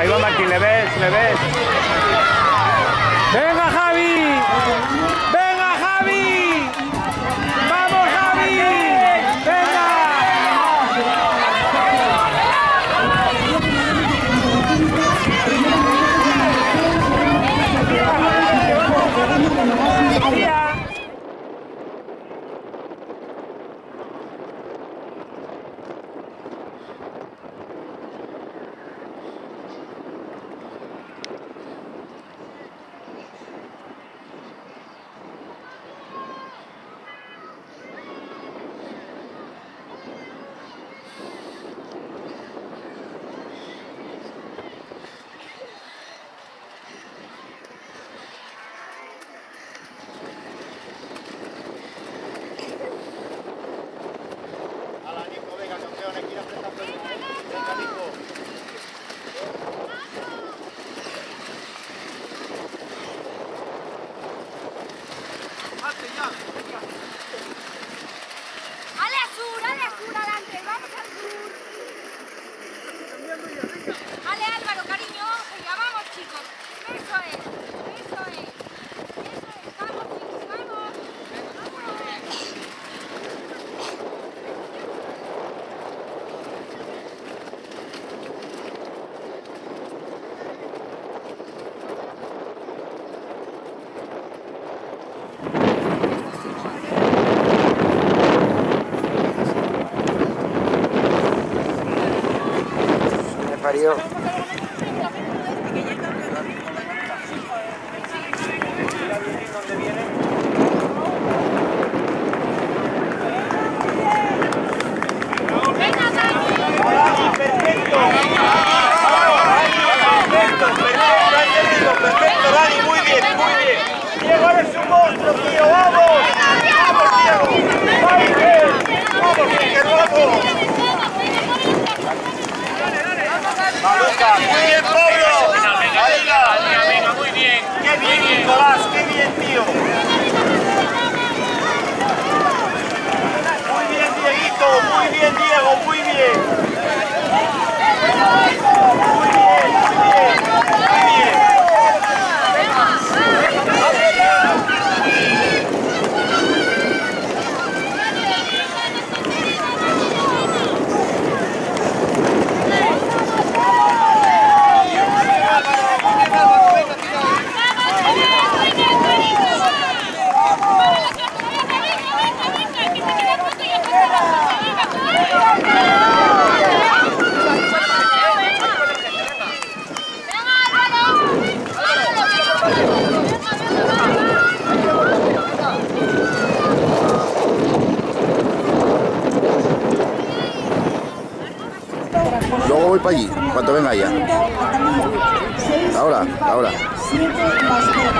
Ahí va Martín, ¿le ves? ¿Le ves? ¡Venga, Javi! ¡Venga, Javi! ¡Vamos, Javi! ¡Venga! Parió. Perfecto, Dani, muy bien, muy bien. Diego, eres un monstruo, tío, vamos. Vamos, Diego. Vamos, Diego, vamos. Maluca, muy bien, Pablo. Venga, muy bien. Qué bien, Nicolás, qué bien, tío. Muy bien, Dieguito, muy bien, Diego, muy bien. Muy bien, muy bien, muy bien. Luego voy para allí, cuando venga ya. Ahora, ahora. 7 más 1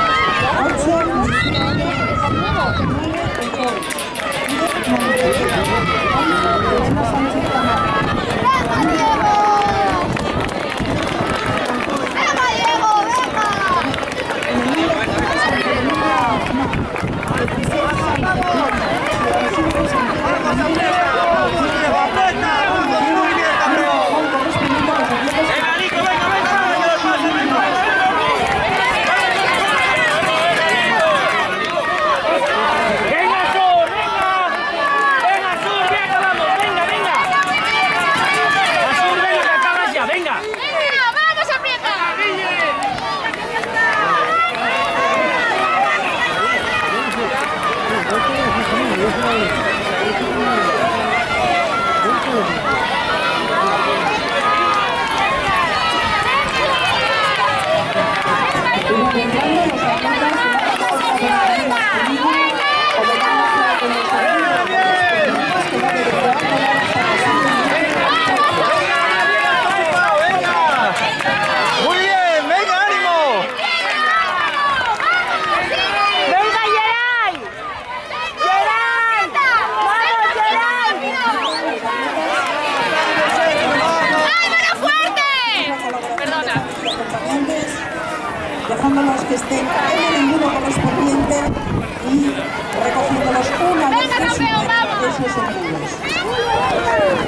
a 2 3 y 3 escudos.